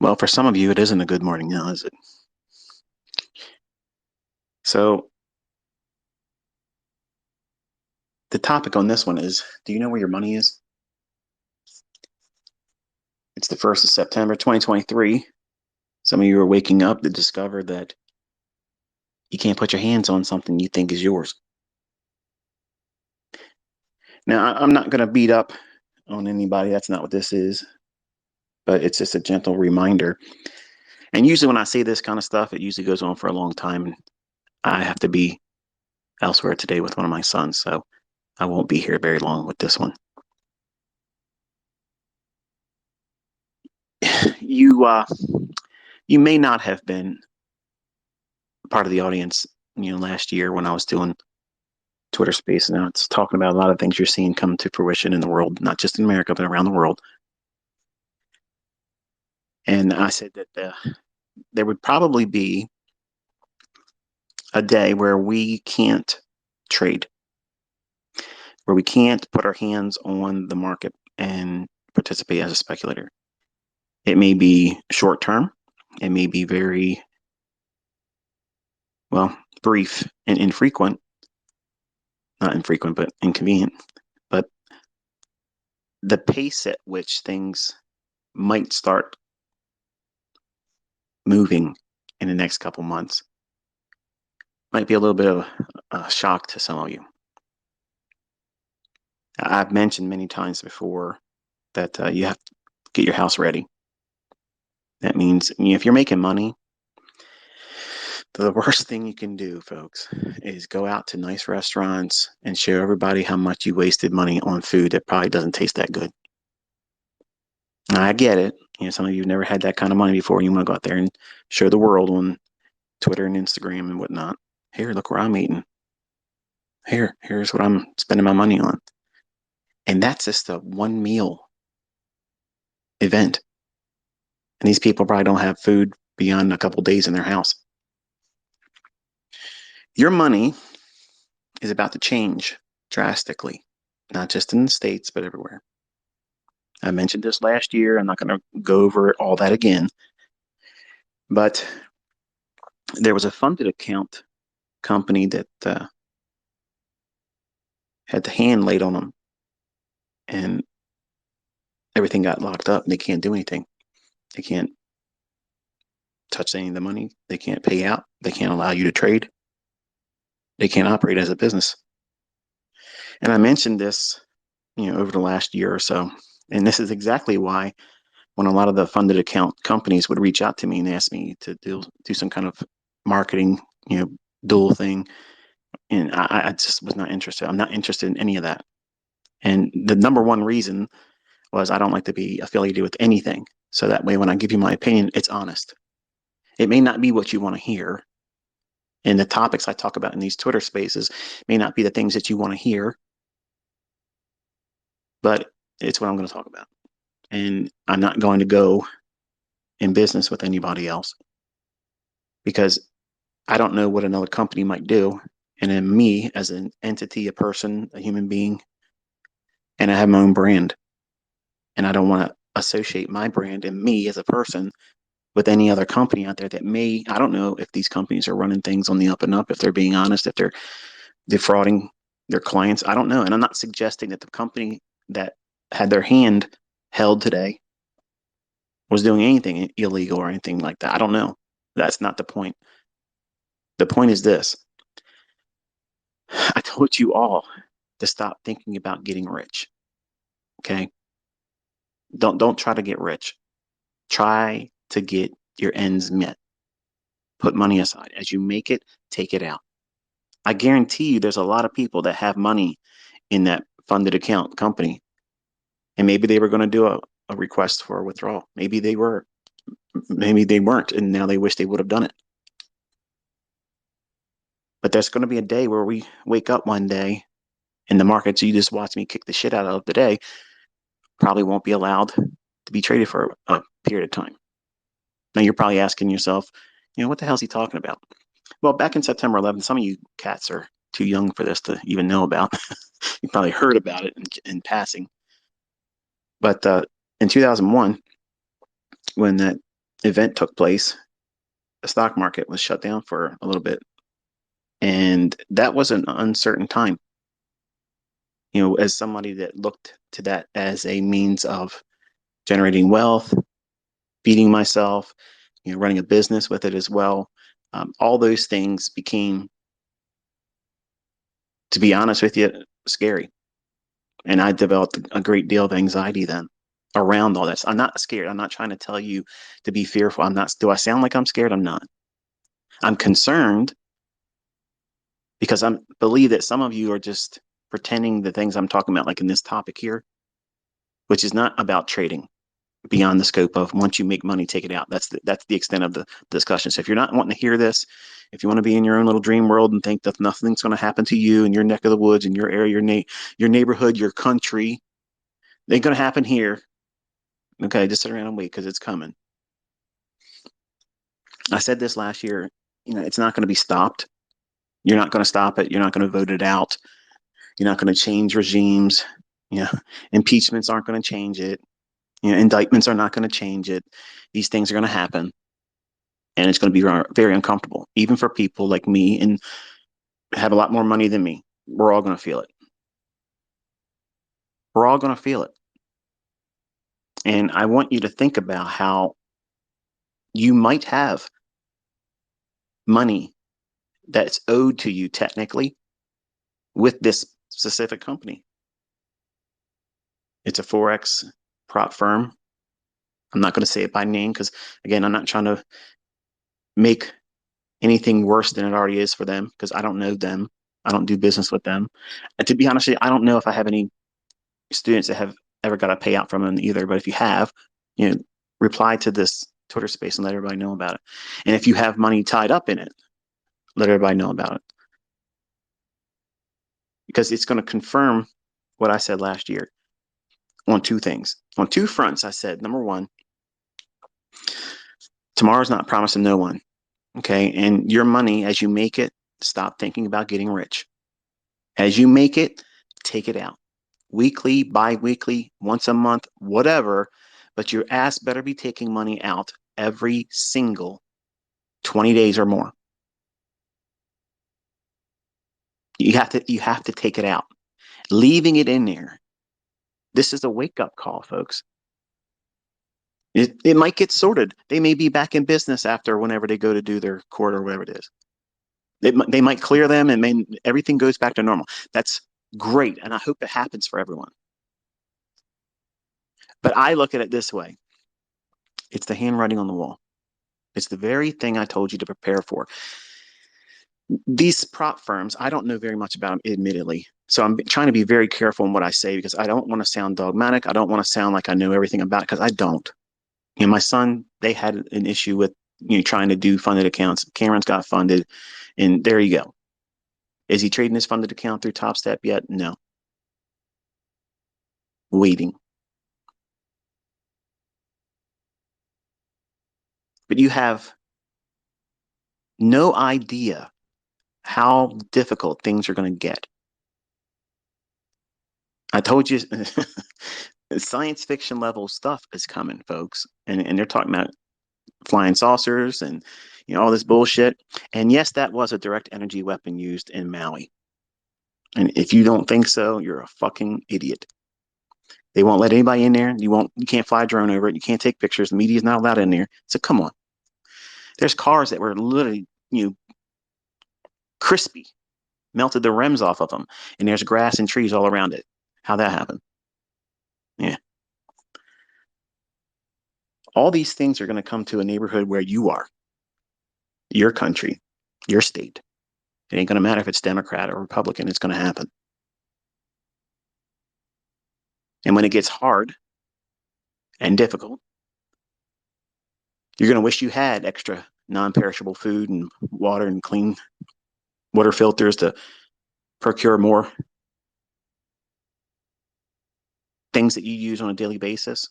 Well, for some of you, it isn't a good morning now, is it? So the topic on this one is, do you know where your money is? It's the 1st of September, 2023. Some of you are waking up to discover that you can't put your hands on something you think is yours. Now, I'm not going to beat up on anybody. That's not what this is. But it's just a gentle reminder. And usually when I say this kind of stuff, it usually goes on for a long time. And I have to be elsewhere today with one of my sons. So I won't be here very long with this one. You you may not have been part of the audience, last year when I was doing Twitter Space. Now it's talking about a lot of things you're seeing come to fruition in the world, not just in America, but around the world. And I said that there would probably be a day where we can't trade, where we can't put our hands on the market and participate as a speculator. It may be short term. It may be very, well, brief and infrequent. Not infrequent, but inconvenient. But the pace at which things might start moving in the next couple months might be a little bit of a shock to some of you. I've mentioned many times before that you have to get your house ready. That means if you're making money, the worst thing you can do, folks, is go out to nice restaurants and show everybody how much you wasted money on food that probably doesn't taste that good. Now, I get it. Some of you have never had that kind of money before, and you want to go out there and show the world on Twitter and Instagram and whatnot. Here, look where I'm eating. Here's what I'm spending my money on. And that's just a one meal event. And these people probably don't have food beyond a couple days in their house. Your money is about to change drastically, not just in the States, but everywhere. I mentioned this last year. I'm not going to go over all that again. But there was a funded account company that had the hand laid on them, and everything got locked up, and they can't do anything. They can't touch any of the money. They can't pay out. They can't allow you to trade. They can't operate as a business. And I mentioned this, over the last year or so. And this is exactly why when a lot of the funded account companies would reach out to me and ask me to do some kind of marketing, dual thing. And I just was not interested. I'm not interested in any of that. And the number one reason was I don't like to be affiliated with anything. So that way, when I give you my opinion, it's honest. It may not be what you want to hear. And the topics I talk about in these Twitter spaces may not be the things that you want to hear, but it's what I'm going to talk about. And I'm not going to go in business with anybody else because I don't know what another company might do. And then me as an entity, a person, a human being, and I have my own brand. And I don't want to associate my brand and me as a person with any other company out there that may, I don't know if these companies are running things on the up and up, if they're being honest, if they're defrauding their clients. I don't know. And I'm not suggesting that the company that had their hand held today was doing anything illegal or anything like that. I don't know. That's not the point. The point is this. I told you all to stop thinking about getting rich. Okay? Don't try to get rich. Try to get your ends met. Put money aside. As you make it, take it out. I guarantee you there's a lot of people that have money in that funded account company. And maybe they were going to do a request for a withdrawal. Maybe they were. Maybe they weren't. And now they wish they would have done it. But there's going to be a day where we wake up one day and the markets you just watched me kick the shit out of today probably won't be allowed to be traded for a period of time. Now you're probably asking yourself, what the hell is he talking about? Well, back in September 11th, some of you cats are too young for this to even know about. You probably heard about it in passing. But in 2001, when that event took place, the stock market was shut down for a little bit. And that was an uncertain time. As somebody that looked to that as a means of generating wealth, feeding myself, running a business with it as well. All those things became, to be honest with you, scary. And I developed a great deal of anxiety then around all this. I'm not scared. I'm not trying to tell you to be fearful. I'm not. Do I sound like I'm scared? I'm not. I'm concerned because I believe that some of you are just pretending the things I'm talking about, like in this topic here, which is not about trading beyond the scope of once you make money, take it out. That's the extent of the discussion. So if you're not wanting to hear this, if you want to be in your own little dream world and think that nothing's going to happen to you in your neck of the woods, in your area, your neighborhood, your country, it ain't going to happen here. Okay, just sit around and wait because it's coming. I said this last year, it's not going to be stopped. You're not going to stop it. You're not going to vote it out. You're not going to change regimes. Impeachments aren't going to change it. Indictments are not going to change it. These things are going to happen. And it's going to be very uncomfortable, even for people like me and have a lot more money than me. We're all going to feel it. We're all going to feel it. And I want you to think about how you might have money that's owed to you technically with this specific company. It's a Forex prop firm. I'm not going to say it by name because, again, I'm not trying to make anything worse than it already is for them because I don't know them. I don't do business with them. And to be honest with you, I don't know if I have any students that have ever got a payout from them either. But if you have, reply to this Twitter space and let everybody know about it. And if you have money tied up in it, let everybody know about it. Because it's going to confirm what I said last year on two things. On two fronts, I said, number one, tomorrow's not promising no one. Okay. And your money, as you make it, stop thinking about getting rich. As you make it, take it out. Weekly, bi-weekly, once a month, whatever. But your ass better be taking money out every single 20 days or more. You have to take it out. Leaving it in there. This is a wake-up call, folks. It might get sorted. They may be back in business after whenever they go to do their court or whatever it is. They might clear them and everything goes back to normal. That's great. And I hope it happens for everyone. But I look at it this way. It's the handwriting on the wall. It's the very thing I told you to prepare for. These prop firms, I don't know very much about them, admittedly. So I'm trying to be very careful in what I say because I don't want to sound dogmatic. I don't want to sound like I know everything about it because I don't. My son, they had an issue with trying to do funded accounts. Cameron's got funded, and there you go. Is he trading his funded account through Top Step yet? No. Waiting. But you have no idea how difficult things are going to get. I told you science fiction level stuff is coming, folks. And they're talking about flying saucers and all this bullshit. And yes, that was a direct energy weapon used in Maui. And if you don't think so, you're a fucking idiot. They won't let anybody in there. You can't fly a drone over it. You can't take pictures. The media's not allowed in there. So come on. There's cars that were literally, crispy, melted the rims off of them. And there's grass and trees all around it. How'd that happen? Yeah. All these things are going to come to a neighborhood where you are, your country, your state. It ain't going to matter if it's Democrat or Republican. It's going to happen. And when it gets hard and difficult, you're going to wish you had extra non-perishable food and water and clean water filters to procure more things that you use on a daily basis.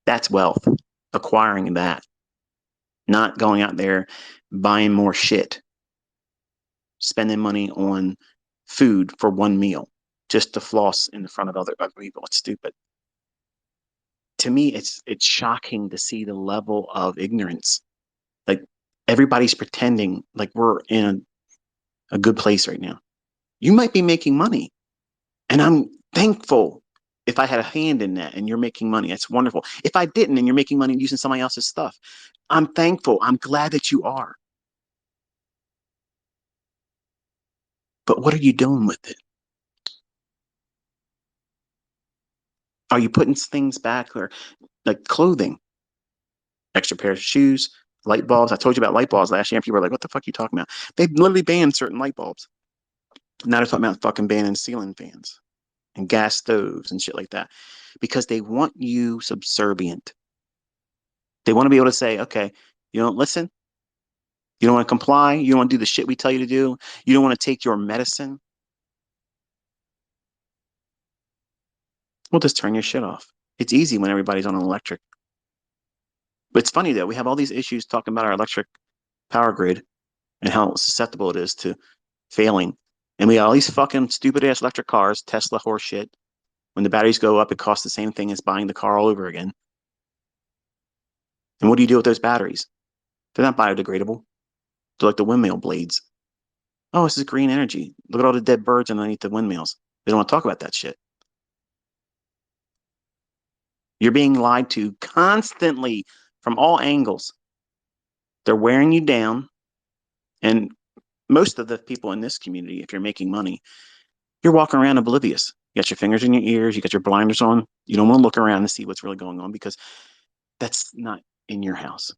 That's wealth, acquiring that, not going out there buying more shit, spending money on food for one meal just to floss in front of other people. It's stupid. to me, it's shocking to see the level of ignorance. Like everybody's pretending like we're in a good place right now. You might be making money, and I'm thankful if I had a hand in that and you're making money. That's wonderful. If I didn't and you're making money using somebody else's stuff, I'm thankful. I'm glad that you are. But what are you doing with it? Are you putting things back or like clothing, extra pair of shoes, light bulbs? I told you about light bulbs last year, and people were like, what the fuck are you talking about? They literally banned certain light bulbs. Now they're talking about fucking banning ceiling fans and gas stoves and shit like that because they want you subservient. They want to be able to say, okay, you don't listen. You don't want to comply. You don't want to do the shit we tell you to do. You don't want to take your medicine. We'll just turn your shit off. It's easy when everybody's on an electric. But it's funny though. We have all these issues talking about our electric power grid and how susceptible it is to failing. And we got all these fucking stupid ass electric cars, Tesla horse shit. When the batteries go up, it costs the same thing as buying the car all over again. And what do you do with those batteries? They're not biodegradable. They're like the windmill blades. Oh, this is green energy. Look at all the dead birds underneath the windmills. They don't want to talk about that shit. You're being lied to constantly from all angles. They're wearing you down. And most of the people in this community, if you're making money, you're walking around oblivious. You got your fingers in your ears, you got your blinders on. You don't want to look around and see what's really going on because that's not in your house.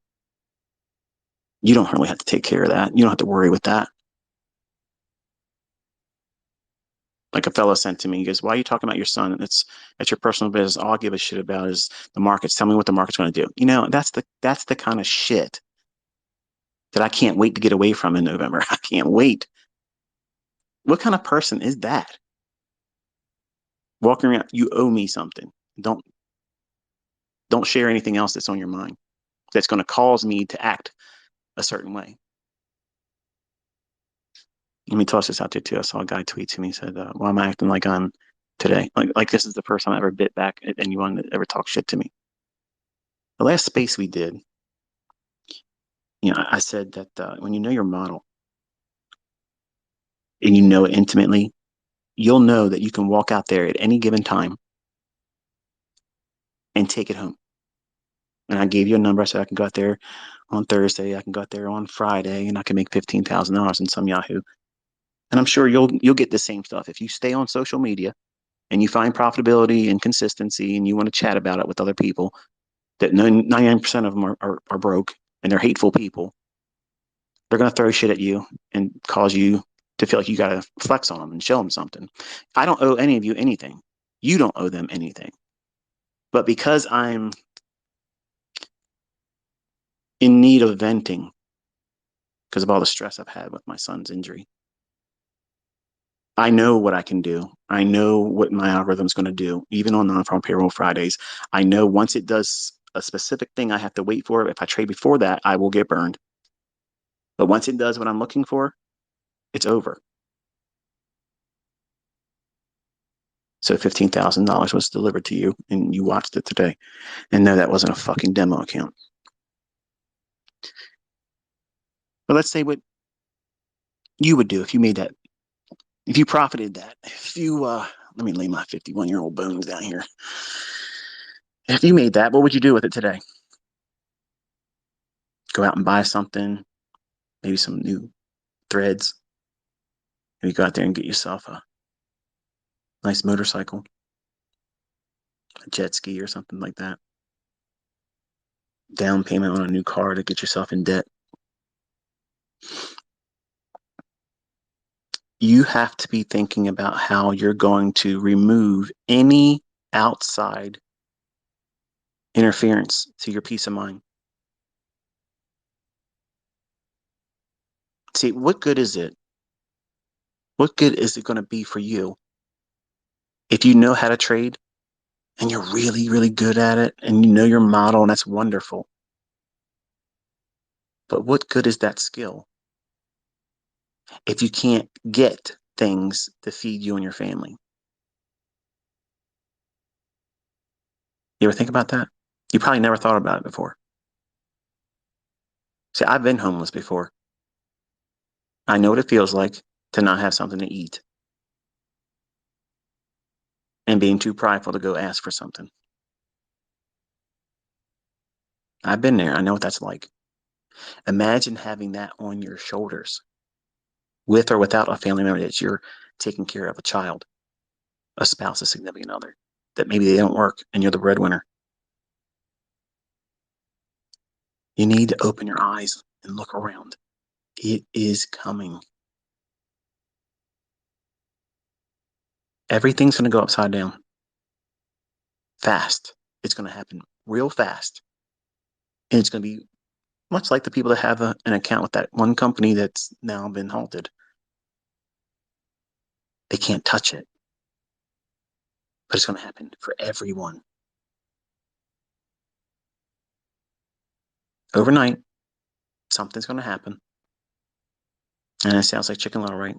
You don't really have to take care of that. You don't have to worry with that. Like a fellow sent to me, he goes, why are you talking about your son? It's your personal business. All I give a shit about is the markets. Tell me what the market's going to do. You know, that's the kind of shit that I can't wait to get away from in November. I can't wait. What kind of person is that? Walking around, you owe me something. Don't don't share anything else that's on your mind that's going to cause me to act a certain way. Let me toss this out there too. I saw a guy tweet to me, said, why am I acting like I'm today? Like this is the first time I ever bit back at anyone that ever talked shit to me. The last space we did, I said that when you know your model and you know it intimately, you'll know that you can walk out there at any given time and take it home. And I gave you a number. I said I can go out there on Thursday, I can go out there on Friday, and I can make $15,000 in some Yahoo. And I'm sure you'll get the same stuff if you stay on social media and you find profitability and consistency and you want to chat about it with other people that 99% of them are broke and they're hateful people. They're going to throw shit at you and cause you to feel like you got to flex on them and show them something. I don't owe any of you anything. You don't owe them anything. But because I'm in need of venting because of all the stress I've had with my son's injury, I know what I can do. I know what my algorithm's going to do, even on non-farm payroll Fridays. I know once it does a specific thing I have to wait for. If I trade before that, I will get burned. But once it does what I'm looking for, it's over. So $15,000 was delivered to you and you watched it today. And no, that wasn't a fucking demo account. But let's say what you would do if you made that, if you profited that, if you, let me lay my 51-year-old bones down here. If you made that, what would you do with it today? Go out and buy something, maybe some new threads. Maybe go out there and get yourself a nice motorcycle, a jet ski or something like that. Down payment on a new car to get yourself in debt. You have to be thinking about how you're going to remove any outside interference to your peace of mind. See, what good is it? What good is it going to be for you if you know how to trade and you're really, really good at it and you know your model and that's wonderful? But what good is that skill if you can't get things to feed you and your family? You ever think about that? You probably never thought about it before. See, I've been homeless before. I know what it feels like to not have something to eat and being too prideful to go ask for something. I've been there. I know what that's like. Imagine having that on your shoulders with or without a family member that you're taking care of, a child, a spouse, a significant other, that maybe they don't work and you're the breadwinner. You need to open your eyes and look around. It is coming. Everything's going to go upside down fast. It's going to happen real fast. And it's going to be much like the people that have an account with that one company that's now been halted. They can't touch it, but it's going to happen for everyone. Overnight, something's going to happen. And it sounds like Chicken Little, right?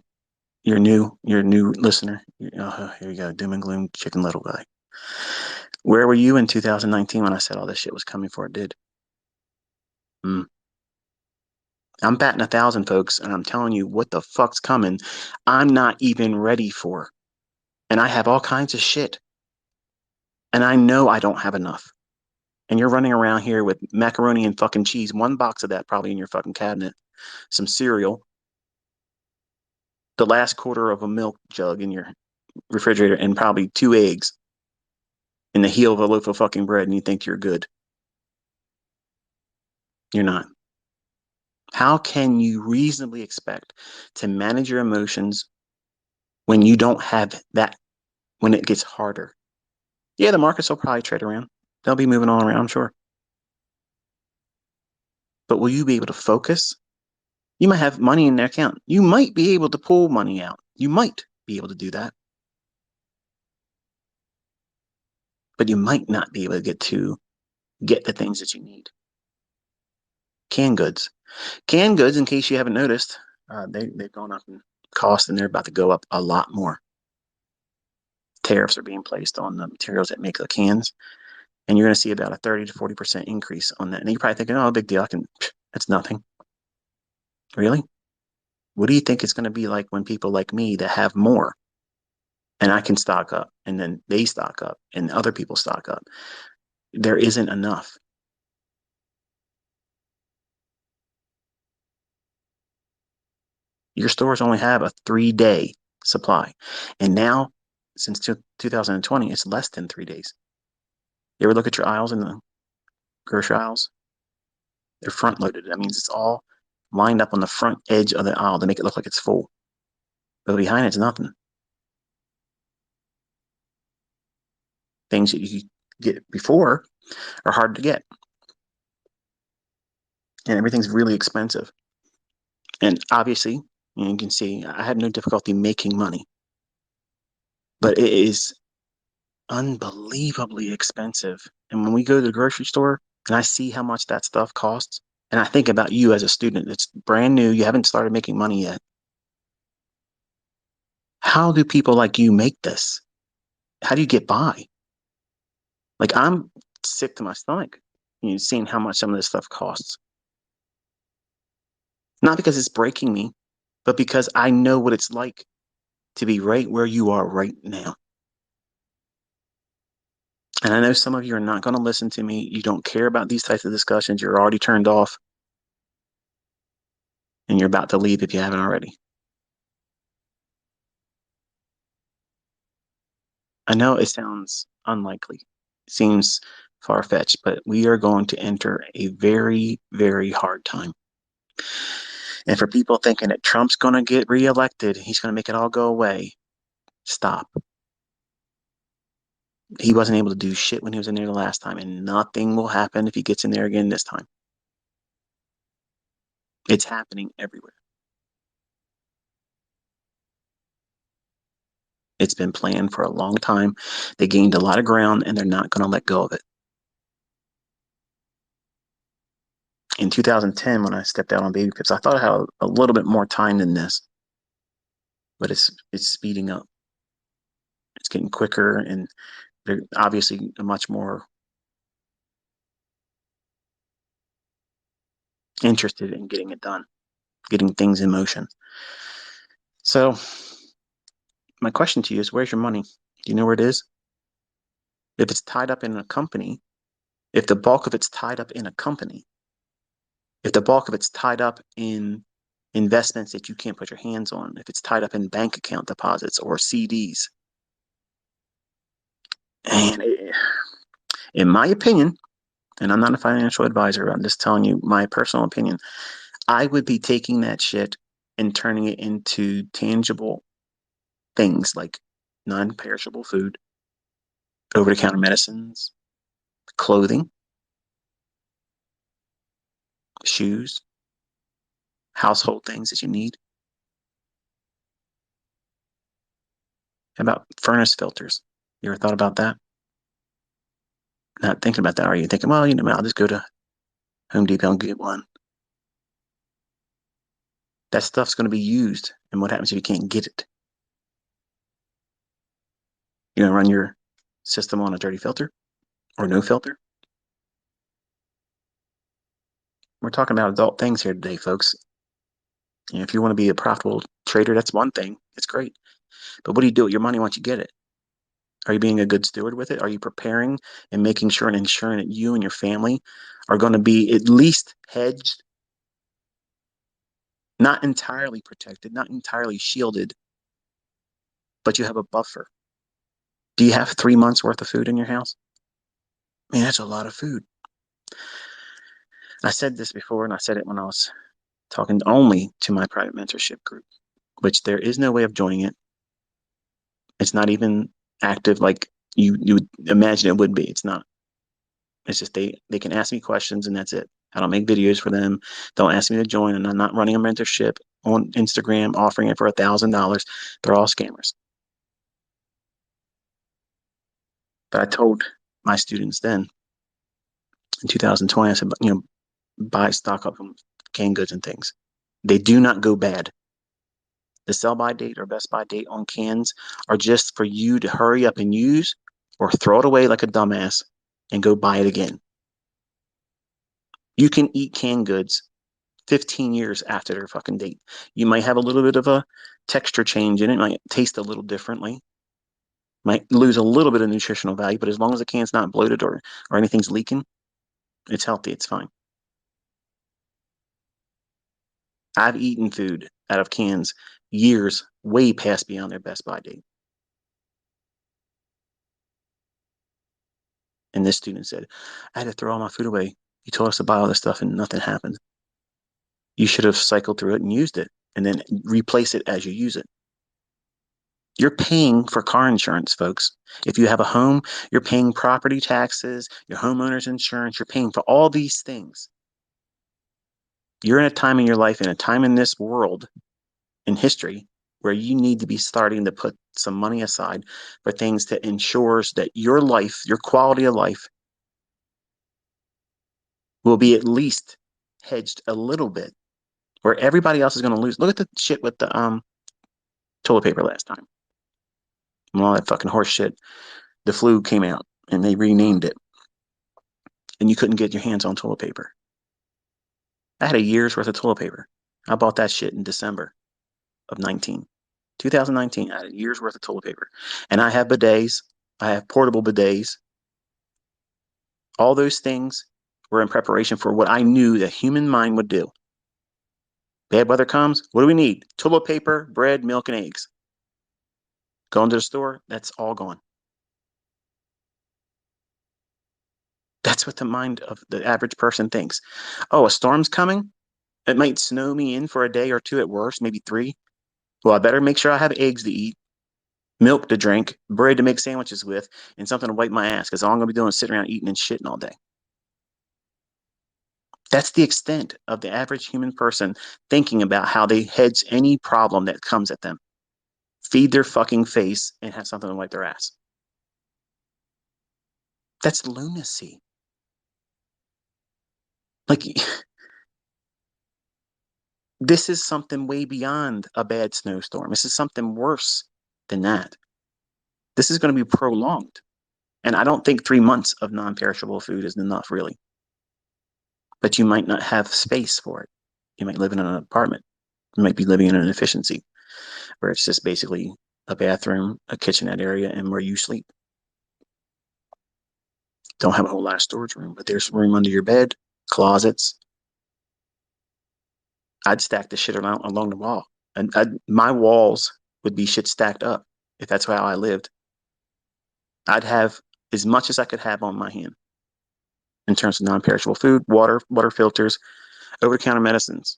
You're a new listener. Oh, here you go, doom and gloom, Chicken Little guy. Where were you in 2019 when I said all this shit was coming for it did? I'm batting 1,000, folks, and I'm telling you what the fuck's coming. I'm not even ready for, and I have all kinds of shit, and I know I don't have enough. And you're running around here with macaroni and fucking cheese, one box of that probably in your fucking cabinet, some cereal, the last quarter of a milk jug in your refrigerator, and probably 2 eggs in the heel of a loaf of fucking bread, and you think you're good. You're not. How can you reasonably expect to manage your emotions when you don't have that, when it gets harder? Yeah, the markets will probably trade around. They'll be moving all around, I'm sure. But will you be able to focus? You might have money in their account. You might be able to pull money out. You might be able to do that. But you might not be able to get the things that you need. Canned goods. Canned goods, in case you haven't noticed, they've gone up in cost and they're about to go up a lot more. Tariffs are being placed on the materials that make the cans, and you're going to see about a 30 to 40% increase on that. And you're probably thinking, oh, big deal. That's nothing. Really? What do you think it's going to be like when people like me that have more and I can stock up and then they stock up and other people stock up? There isn't enough. Your stores only have a 3-day supply. And now, since 2020, it's less than 3 days. You ever look at your aisles in the grocery aisles? They're front loaded. That means it's all lined up on the front edge of the aisle to make it look like it's full. But behind it's nothing. Things that you get before are hard to get. And everything's really expensive. And obviously, you can see I have no difficulty making money, but it is unbelievably expensive. And when we go to the grocery store and I see how much that stuff costs, and I think about you as a student that's brand new, you haven't started making money yet. How do people like you make this? How do you get by? Like, I'm sick to my stomach, seeing how much some of this stuff costs. Not because it's breaking me, but because I know what it's like to be right where you are right now. And I know some of you are not going to listen to me. You don't care about these types of discussions. You're already turned off and you're about to leave if you haven't already. I know it sounds unlikely, it seems far fetched, but we are going to enter a very, very hard time. And for people thinking that Trump's going to get reelected, he's going to make it all go away, stop. He wasn't able to do shit when he was in there the last time, and nothing will happen if he gets in there again this time. It's happening everywhere. It's been planned for a long time. They gained a lot of ground, and they're not going to let go of it. In 2010, when I stepped out on baby pips, I thought I had a little bit more time than this, but it's speeding up. It's getting quicker, and they're obviously much more interested in getting it done, getting things in motion. So my question to you is, where's your money? Do you know where it is? If it's tied up in a company, if the bulk of it's tied up in a company, if the bulk of it's tied up in investments that you can't put your hands on, if it's tied up in bank account deposits or CDs, and in my opinion, and I'm not a financial advisor, I'm just telling you my personal opinion, I would be taking that shit and turning it into tangible things like non-perishable food, over-the-counter medicines, clothing, shoes, household things that you need. How about furnace filters? You ever thought about that? Not thinking about that, are you? Thinking, well, I'll just go to Home Depot and get one. That stuff's going to be used. And what happens if you can't get it? Run your system on a dirty filter or no filter? We're talking about adult things here today, folks. If you want to be a profitable trader, that's one thing. It's great. But what do you do with your money once you get it? Are you being a good steward with it? Are you preparing and making sure and ensuring that you and your family are going to be at least hedged, not entirely protected, not entirely shielded, but you have a buffer? Do you have 3 months worth of food in your house? Man, that's a lot of food. I said this before, and I said it when I was talking only to my private mentorship group, which there is no way of joining it. It's not even active like you would imagine it would be. It's not. It's just they can ask me questions and that's it. I don't make videos for them. Don't ask me to join, and I'm not running a mentorship on Instagram offering it for $1,000. They're all scammers. But I told my students then in 2020, I said, buy stock up on canned goods and things. They do not go bad. The sell by date or best by date on cans are just for you to hurry up and use or throw it away like a dumbass and go buy it again. You can eat canned goods 15 years after their fucking date. You might have a little bit of a texture change in it, might taste a little differently, might lose a little bit of nutritional value, but as long as the can's not bloated or anything's leaking, it's healthy, it's fine. I've eaten food out of cans years way past beyond their best by date. And this student said, I had to throw all my food away. You told us to buy all this stuff and nothing happened. You should have cycled through it and used it and then replace it as you use it. You're paying for car insurance, folks. If you have a home, you're paying property taxes, your homeowner's insurance, you're paying for all these things. You're in a time in your life, in a time in this world, in history, where you need to be starting to put some money aside for things that ensures that your life, your quality of life, will be at least hedged a little bit, where everybody else is going to lose. Look at the shit with the toilet paper last time. And all that fucking horse shit. The flu came out and they renamed it. And you couldn't get your hands on toilet paper. I had a year's worth of toilet paper. I bought that shit in December of 2019. I had a year's worth of toilet paper. And I have bidets. I have portable bidets. All those things were in preparation for what I knew the human mind would do. Bad weather comes, what do we need? Toilet paper, bread, milk, and eggs. Going to the store, that's all gone. That's what the mind of the average person thinks. Oh, a storm's coming? It might snow me in for a day or two at worst, maybe 3. Well, I better make sure I have eggs to eat, milk to drink, bread to make sandwiches with, and something to wipe my ass, because all I'm going to be doing is sitting around eating and shitting all day. That's the extent of the average human person thinking about how they hedge any problem that comes at them. Feed their fucking face and have something to wipe their ass. That's lunacy. Like, this is something way beyond a bad snowstorm. This is something worse than that. This is going to be prolonged. And I don't think 3 months of non-perishable food is enough, really. but you might not have space for it. You might live in an apartment. You might be living in an efficiency where it's just basically a bathroom, a kitchenette area, and where you sleep. Don't have a whole lot of storage room, but there's room under your bed, closets. I'd stack the shit around along the wall. And my walls would be shit stacked up if that's how I lived. I'd have as much as I could have on my hand in terms of non-perishable food, water filters, over-the-counter medicines.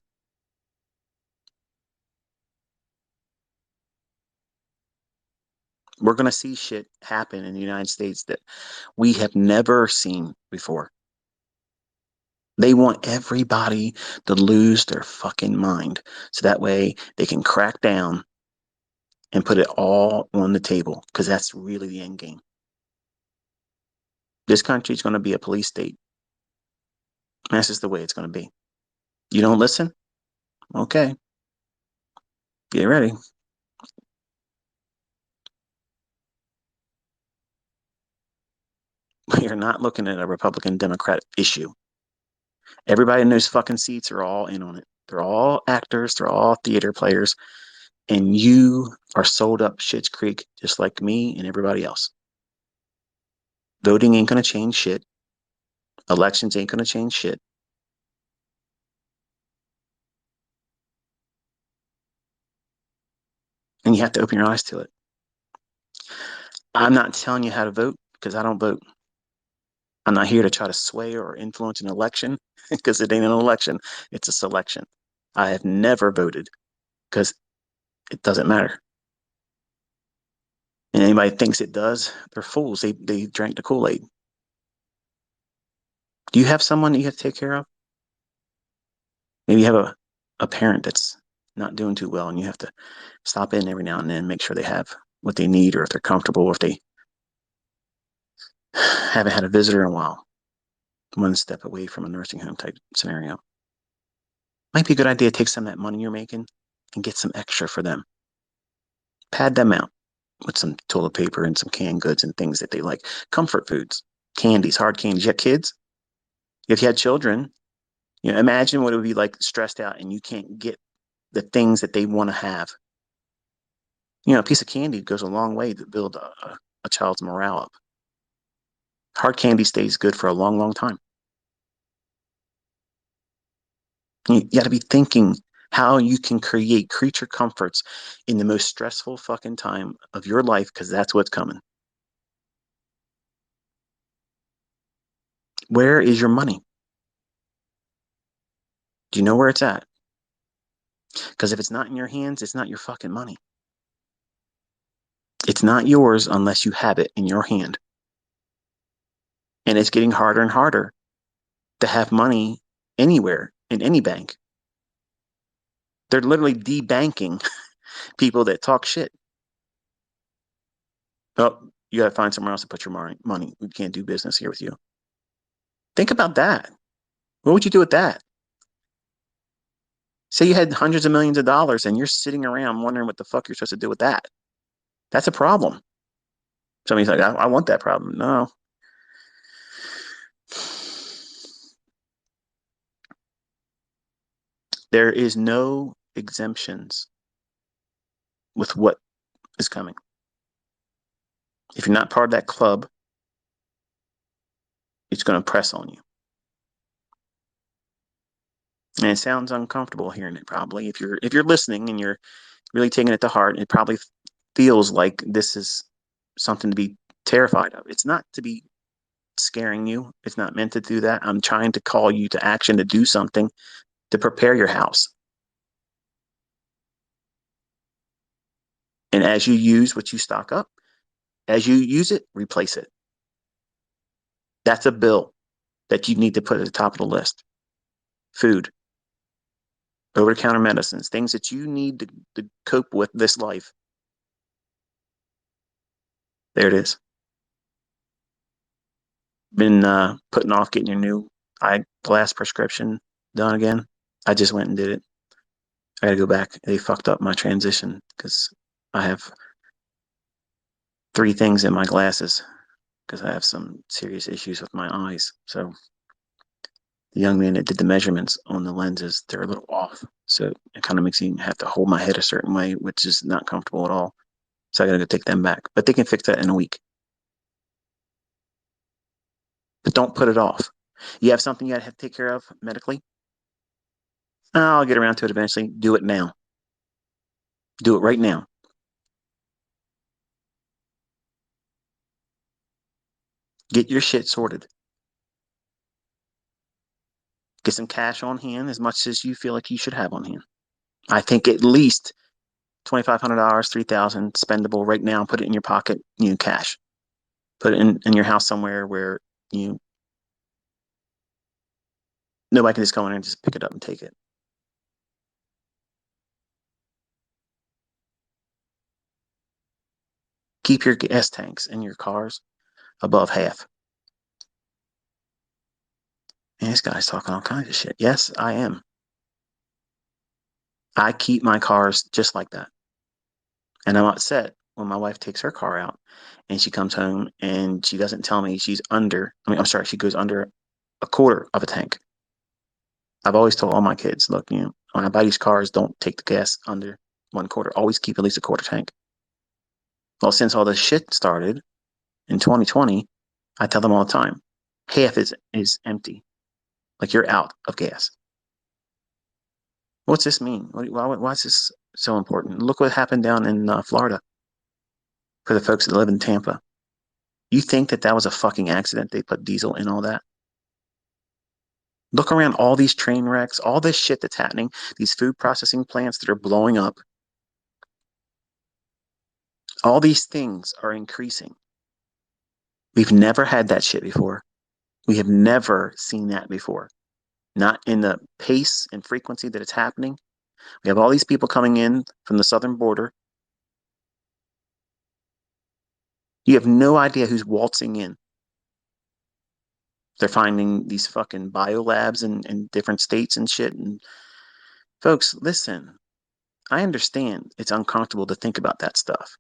We're going to see shit happen in the United States that we have never seen before. They want everybody to lose their fucking mind so that way they can crack down and put it all on the table because that's really the end game. This country is going to be a police state. That's just the way it's going to be. You don't listen? Okay. Get ready. We are not looking at a Republican Democrat issue. Everybody in those fucking seats are all in on it. They're all actors, they're all theater players, and you are sold up Schitt's Creek just like me and everybody else. Voting ain't gonna change shit. Elections ain't gonna change shit. And you have to open your eyes to it. I'm not telling you how to vote because I don't vote. I'm not here to try to sway or influence an election because it ain't an election. It's a selection. I have never voted because it doesn't matter. And anybody thinks it does, they're fools. They drank the Kool-Aid. Do you have someone that you have to take care of? Maybe you have a parent that's not doing too well and you have to stop in every now and then, make sure they have what they need or if they're comfortable or if they haven't had a visitor in a while. One step away from a nursing home type scenario. Might be a good idea to take some of that money you're making and get some extra for them. Pad them out with some toilet paper and some canned goods and things that they like. Comfort foods, candies, hard candies. You have kids? If you had children, imagine what it would be like stressed out and you can't get the things that they want to have. A piece of candy goes a long way to build a child's morale up. Hard candy stays good for a long, long time. You got to be thinking how you can create creature comforts in the most stressful fucking time of your life because that's what's coming. Where is your money? Do you know where it's at? Because if it's not in your hands, it's not your fucking money. It's not yours unless you have it in your hand. And it's getting harder and harder to have money anywhere in any bank. They're literally debanking people that talk shit. Oh, you got to find somewhere else to put your money. We can't do business here with you. Think about that. What would you do with that? Say you had hundreds of millions of dollars and you're sitting around wondering what the fuck you're supposed to do with that. That's a problem. Somebody's like, I want that problem. No. There is no exemptions with what is coming. If you're not part of that club, it's going to press on you. And it sounds uncomfortable hearing it probably. If you're listening and you're really taking it to heart, it probably feels like this is something to be terrified of. It's not to be scaring you. It's not meant to do that. I'm trying to call you to action to do something to prepare your house. And as you use what you stock up, as you use it, replace it. That's a bill that you need to put at the top of the list. Food, over-the-counter medicines, things that you need to cope with this life. There it is. Been putting off getting your new eyeglass prescription done again. I just went and did it. I gotta go back. They fucked up my transition because I have 3 things in my glasses because I have some serious issues with my eyes. So The young man that did the measurements on the lenses, they're a little off. So it kind of makes me have to hold my head a certain way, which is not comfortable at all. So I gotta go take them back. But they can fix that in a week. But don't put it off. You have something you gotta have to take care of medically? I'll get around to it eventually. Do it now. Do it right now. Get your shit sorted. Get some cash on hand as much as you feel like you should have on hand. I think at least $2,500, 3,000 spendable right now. Put it in your pocket, cash. Put it in your house somewhere where you nobody can just go in and just pick it up and take it. Keep your gas tanks in your cars above half. And this guy's talking all kinds of shit. Yes, I am. I keep my cars just like that. And I'm upset when my wife takes her car out and she comes home and she doesn't tell me she's under, I'm sorry, she goes under a quarter of a tank. I've always told all my kids, look, when I buy these cars, don't take the gas under one quarter. Always keep at least a quarter tank. Well, since all this shit started in 2020, I tell them all the time, half is empty. Like you're out of gas. What's this mean? Why is this so important? Look what happened down in Florida for the folks that live in Tampa. You think that was a fucking accident? They put diesel in all that? Look around all these train wrecks, all this shit that's happening, these food processing plants that are blowing up. All these things are increasing. We've never had that shit before. We have never seen that before. Not in the pace and frequency that it's happening. We have all these people coming in from the southern border. You have no idea who's waltzing in. They're finding these fucking biolabs in different states and shit. And folks, listen, I understand it's uncomfortable to think about that stuff.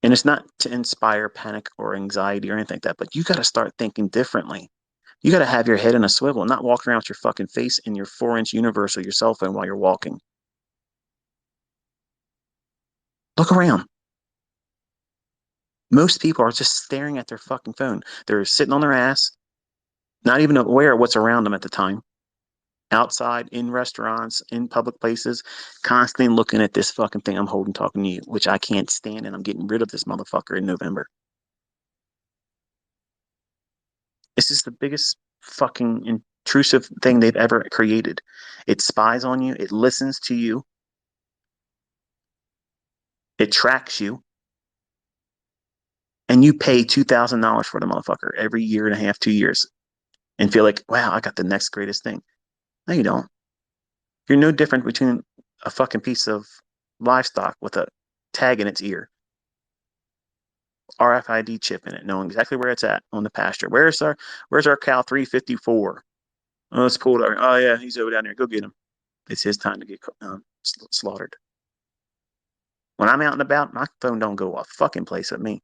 And it's not to inspire panic or anxiety or anything like that, but you got to start thinking differently. You got to have your head in a swivel, not walk around with your fucking face in your 4-inch universe or your cell phone while you're walking. Look around. Most people are just staring at their fucking phone. They're sitting on their ass, not even aware of what's around them at the time. Outside, in restaurants, in public places, constantly looking at this fucking thing I'm holding talking to you, which I can't stand, and I'm getting rid of this motherfucker in November. This is the biggest fucking intrusive thing they've ever created. It spies on you, it listens to you, it tracks you, and you pay $2,000 for the motherfucker every year and a half, 2 years, and feel like, wow, I got the next greatest thing. No, you don't. You're no different between a fucking piece of livestock with a tag in its ear, RFID chip in it, knowing exactly where it's at on the pasture. Where's our cow 354? Oh, it's pulled over. Oh yeah, he's over down there. Go get him. It's his time to get slaughtered. When I'm out and about, my phone don't go a fucking place at me.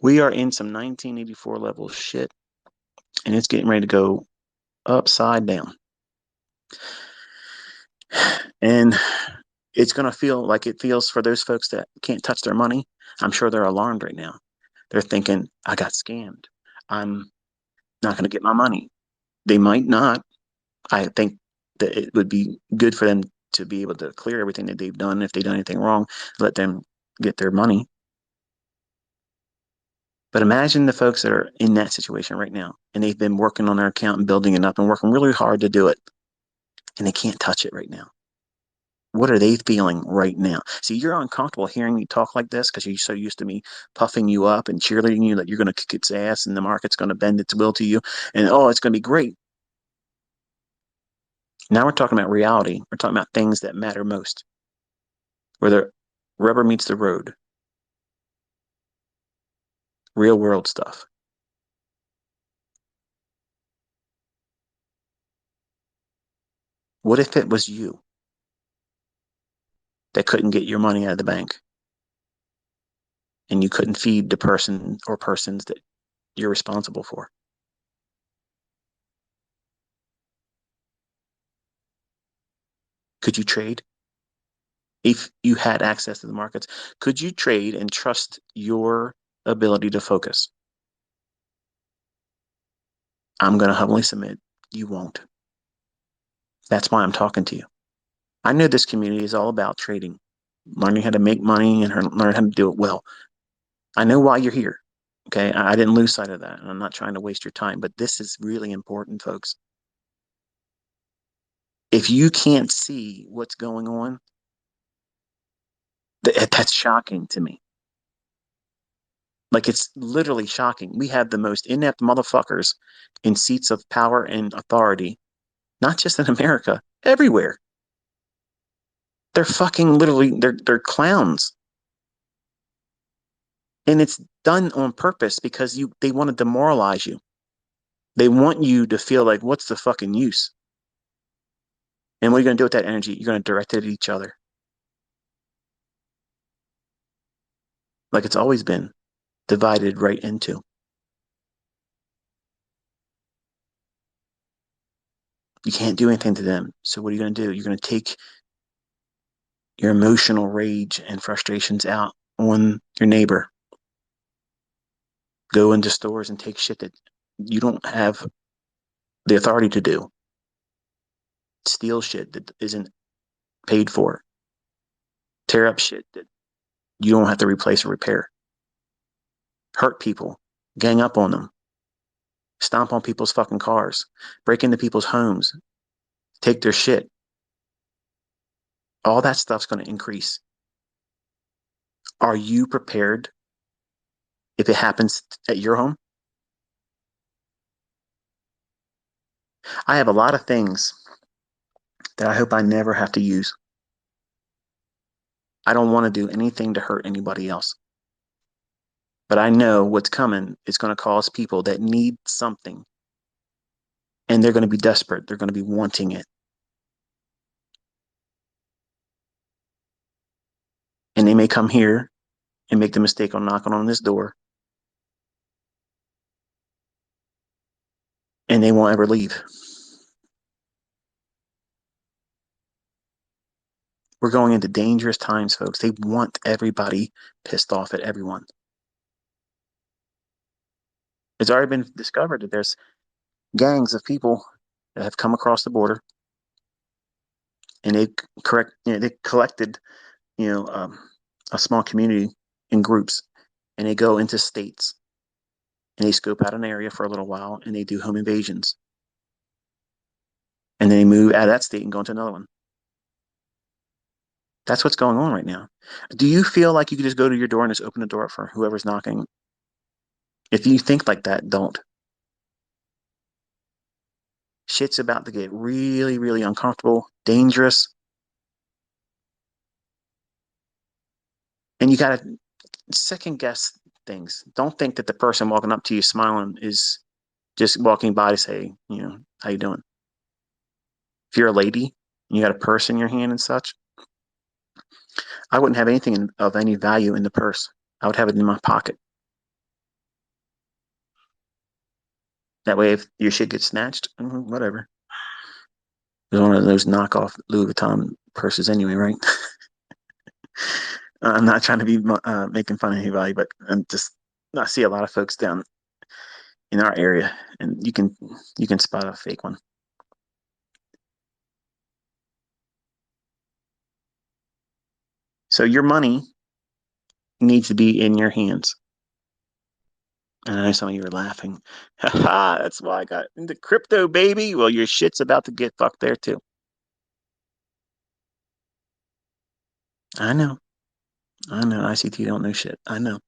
We are in some 1984 level shit, and it's getting ready to go upside down. And it's going to feel like it feels for those folks that can't touch their money. I'm sure they're alarmed right now. They're thinking, I got scammed. I'm not going to get my money. They might not. I think that it would be good for them to be able to clear everything that they've done. If they've done anything wrong, let them get their money. But imagine the folks that are in that situation right now, and they've been working on their account and building it up and working really hard to do it, and they can't touch it right now. What are they feeling right now? See, you're uncomfortable hearing me talk like this because you're so used to me puffing you up and cheerleading you that you're going to kick its ass and the market's going to bend its will to you, and oh, it's going to be great. Now we're talking about reality. We're talking about things that matter most, where the rubber meets the road, real world stuff. What if it was you that couldn't get your money out of the bank? and you couldn't feed the person or persons that you're responsible for? Could you trade? If you had access to the markets, could you trade and trust your ability to focus? I'm going to humbly submit you won't. That's why I'm talking to you. I know this community is all about trading, learning how to make money and learn how to do it well. I know why you're here. Okay. I didn't lose sight of that. And I'm not trying to waste your time, but this is really important, folks. If you can't see what's going on, that's shocking to me. Like, it's literally shocking. We have the most inept motherfuckers in seats of power and authority, not just in America, everywhere. They're fucking literally, they're clowns. And it's done on purpose because they want to demoralize you. They want you to feel like, what's the fucking use? And what are you going to do with that energy? You're going to direct it at each other. Like it's always been divided right into. You can't do anything to them. So what are you going to do? You're going to take your emotional rage and frustrations out on your neighbor. Go into stores and take shit that you don't have the authority to do. Steal shit that isn't paid for. Tear up shit that you don't have to replace or repair. Hurt people. Gang up on them. Stomp on people's fucking cars. Break into people's homes. Take their shit. All that stuff's going to increase. Are you prepared if it happens at your home? I have a lot of things that I hope I never have to use. I don't want to do anything to hurt anybody else. But I know what's coming is going to cause people that need something, and they're going to be desperate. They're going to be wanting it. And they may come here and make the mistake on knocking on this door, and they won't ever leave. We're going into dangerous times, folks. They want everybody pissed off at everyone. It's already been discovered that there's gangs of people that have come across the border, and they collected, you know, um, a small community in groups, and they go into states and they scope out an area for a little while and they do home invasions, and then they move out of that state and go into another one. That's what's going on right now. Do you feel like you could just go to your door and just open the door up for whoever's knocking? If you think like that, don't. Shit's about to get really, really uncomfortable, dangerous, and you got to second guess things. Don't think that the person walking up to you smiling is just walking by to say, how you doing? If you're a lady and you got a purse in your hand and such, I wouldn't have anything of any value in the purse. I would have it in my pocket. That way, if your shit gets snatched, whatever. It's one of those knockoff Louis Vuitton purses anyway, right? I'm not trying to be making fun of anybody, but I see a lot of folks down in our area, and you can spot a fake one. So your money needs to be in your hands. And I know some of you are laughing. Ha, that's why I got into crypto, baby. Well, your shit's about to get fucked there too. I know. I know. ICT don't know shit. I know.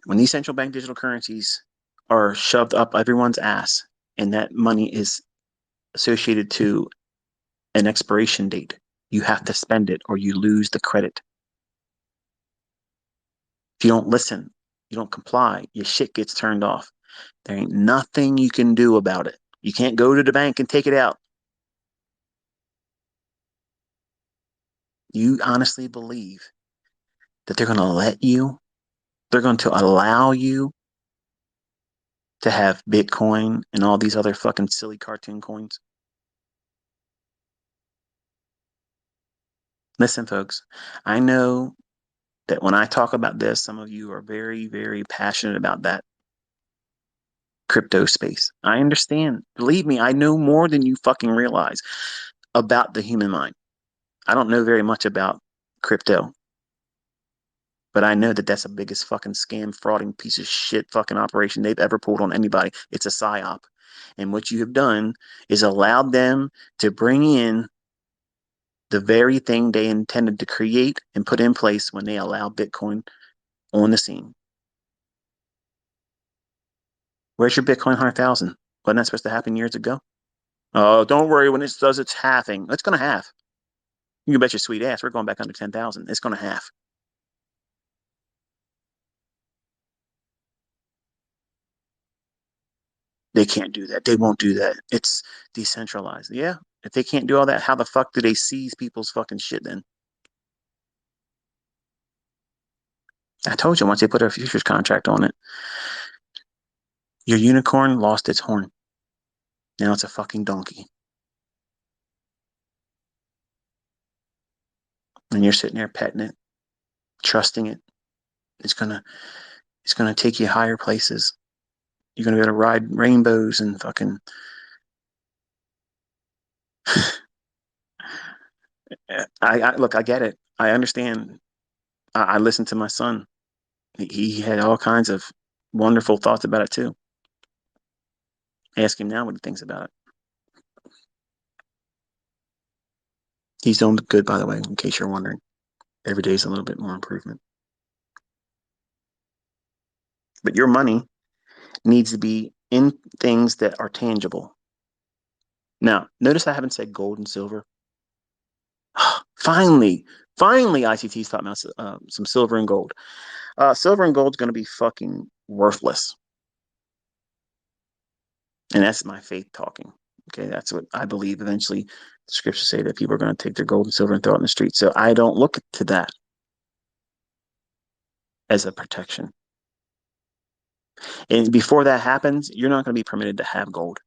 When these central bank digital currencies are shoved up everyone's ass, and that money is associated to an expiration date, you have to spend it or you lose the credit. If you don't listen, you don't comply, your shit gets turned off. There ain't nothing you can do about it. You can't go to the bank and take it out. You honestly believe that they're going to allow you to have Bitcoin and all these other fucking silly cartoon coins? Listen, folks, I know that when I talk about this, some of you are very, very passionate about that crypto space. I understand. Believe me, I know more than you fucking realize about the human mind. I don't know very much about crypto, but I know that that's the biggest fucking scam, frauding piece of shit fucking operation they've ever pulled on anybody. It's a psyop. And what you have done is allowed them to bring in the very thing they intended to create and put in place when they allow Bitcoin on the scene. Where's your Bitcoin 100,000? Wasn't that supposed to happen years ago? Oh, don't worry. When it does its halving, it's going to halve. You can bet your sweet ass we're going back under 10,000. It's going to halve. They can't do that. They won't do that. It's decentralized. Yeah. If they can't do all that, how the fuck do they seize people's fucking shit then? I told you once they put a futures contract on it, your unicorn lost its horn. Now it's a fucking donkey. And you're sitting there petting it, trusting it. It's gonna it's gonna take you higher places. You're gonna be able to ride rainbows and fucking I look, I get it. I understand. I listened to my son. He had all kinds of wonderful thoughts about it too. Ask him now what he thinks about it. He's doing good, by the way, in case you're wondering. Every day is a little bit more improvement. But your money needs to be in things that are tangible. Now, notice I haven't said gold and silver. finally, finally, ICT's taught me some silver and gold. Silver and gold's going to be fucking worthless. And that's my faith talking. Okay, that's what I believe. Eventually, the scriptures say that people are going to take their gold and silver and throw it in the street. So I don't look to that as a protection. And before that happens, you're not going to be permitted to have gold.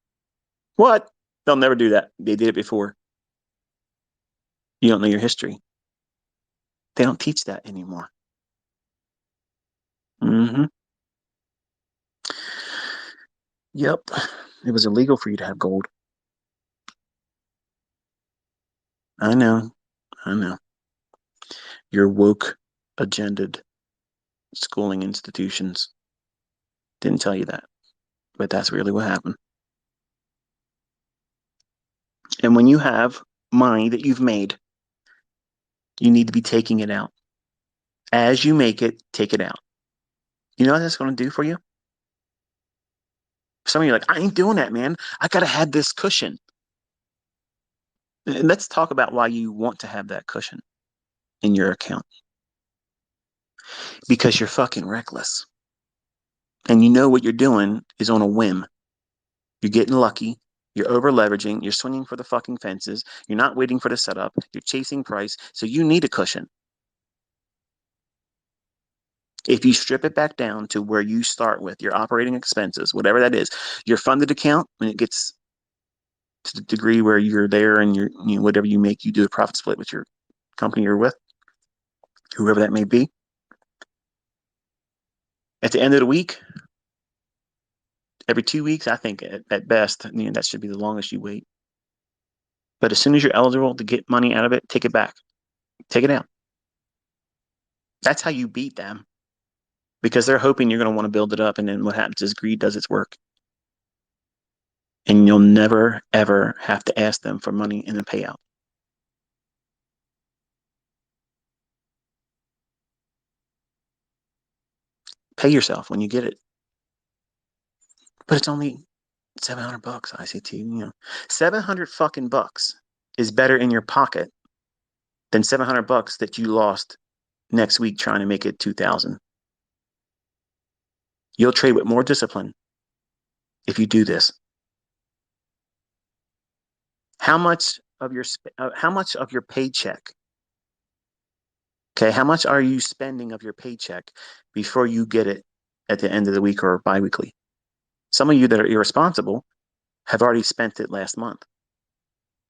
What? They'll never do that. They did it before. You don't know your history. They don't teach that anymore. Mm-hmm. Yep. It was illegal for you to have gold. I know. I know. Your woke, agendaed schooling institutions didn't tell you that, but that's really what happened. And when you have money that you've made, you need to be taking it out. As you make it, take it out. You know what that's going to do for you? Some of you are like, I ain't doing that, man. I got to have this cushion. And let's talk about why you want to have that cushion in your account. Because you're fucking reckless. And you know what you're doing is on a whim. You're getting lucky. You're over leveraging. You're swinging for the fucking fences. You're not waiting for the setup. You're chasing price. So you need a cushion. If you strip it back down to where you start with your operating expenses, whatever that is, your funded account, when it gets to the degree where you're there and whatever you make, you do a profit split with your company you're with, whoever that may be. At the end of the week, every 2 weeks, I think at best, that should be the longest you wait. But as soon as you're eligible to get money out of it, take it back. Take it out. That's how you beat them because they're hoping you're going to want to build it up. And then what happens is greed does its work. And you'll never, ever have to ask them for money in a payout. Pay yourself when you get it. But it's only $700 ICT, 700 fucking bucks is better in your pocket than $700 that you lost next week trying to make it 2,000. You'll trade with more discipline if you do this. How much of your paycheck Okay, how much are you spending of your paycheck before you get it at the end of the week or biweekly? Some of you that are irresponsible have already spent it last month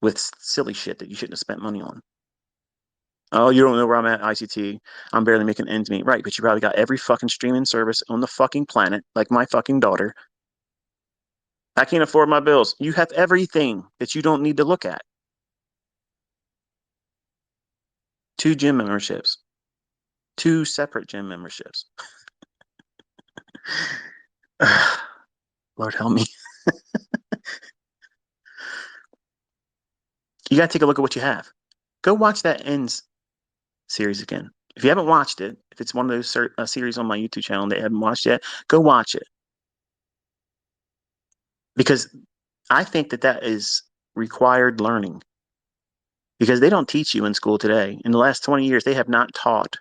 with silly shit that you shouldn't have spent money on. Oh, you don't know where I'm at, ICT. I'm barely making ends meet. Right, but you probably got every fucking streaming service on the fucking planet, like my fucking daughter. I can't afford my bills. You have everything that you don't need to look at. 2 gym memberships, 2 separate gym memberships. Lord help me. You got to take a look at what you have. Go watch that Ends series again. If you haven't watched it, if it's one of those series on my YouTube channel that you haven't watched yet, go watch it. Because I think that that is required learning. Because they don't teach you in school today. In the last 20 years, they have not taught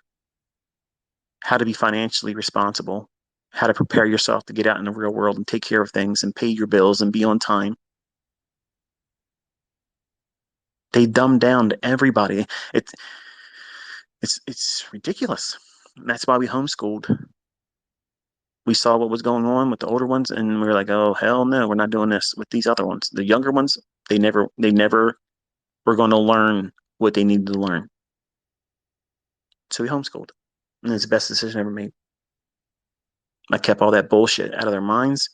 how to be financially responsible, how to prepare yourself to get out in the real world and take care of things and pay your bills and be on time. They dumb down to everybody. It's ridiculous. And that's why we homeschooled. We saw what was going on with the older ones, and we were like, "Oh hell no, we're not doing this with these other ones." The younger ones, they never were going to learn what they needed to learn. So we homeschooled, and it's the best decision ever made. I kept all that bullshit out of their minds.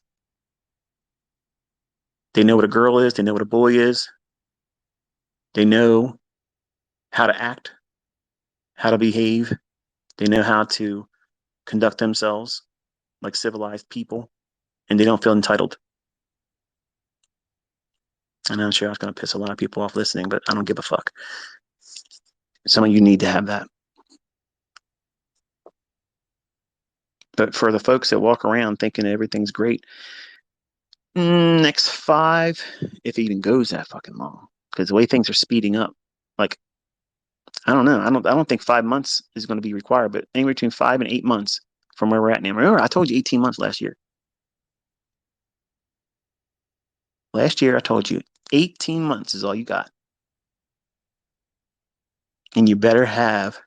They know what a girl is. They know what a boy is. They know how to act, how to behave. They know how to conduct themselves like civilized people, and they don't feel entitled. And I'm sure I was going to piss a lot of people off listening, but I don't give a fuck. Some of you need to have that. But for the folks that walk around thinking everything's great, next 5, if it even goes that fucking long, because the way things are speeding up, like I don't know, I don't think 5 months is going to be required, but anywhere between 5 and 8 months from where we're at now. Remember, I told you 18 months last year. Last year, I told you 18 months is all you got. And you better have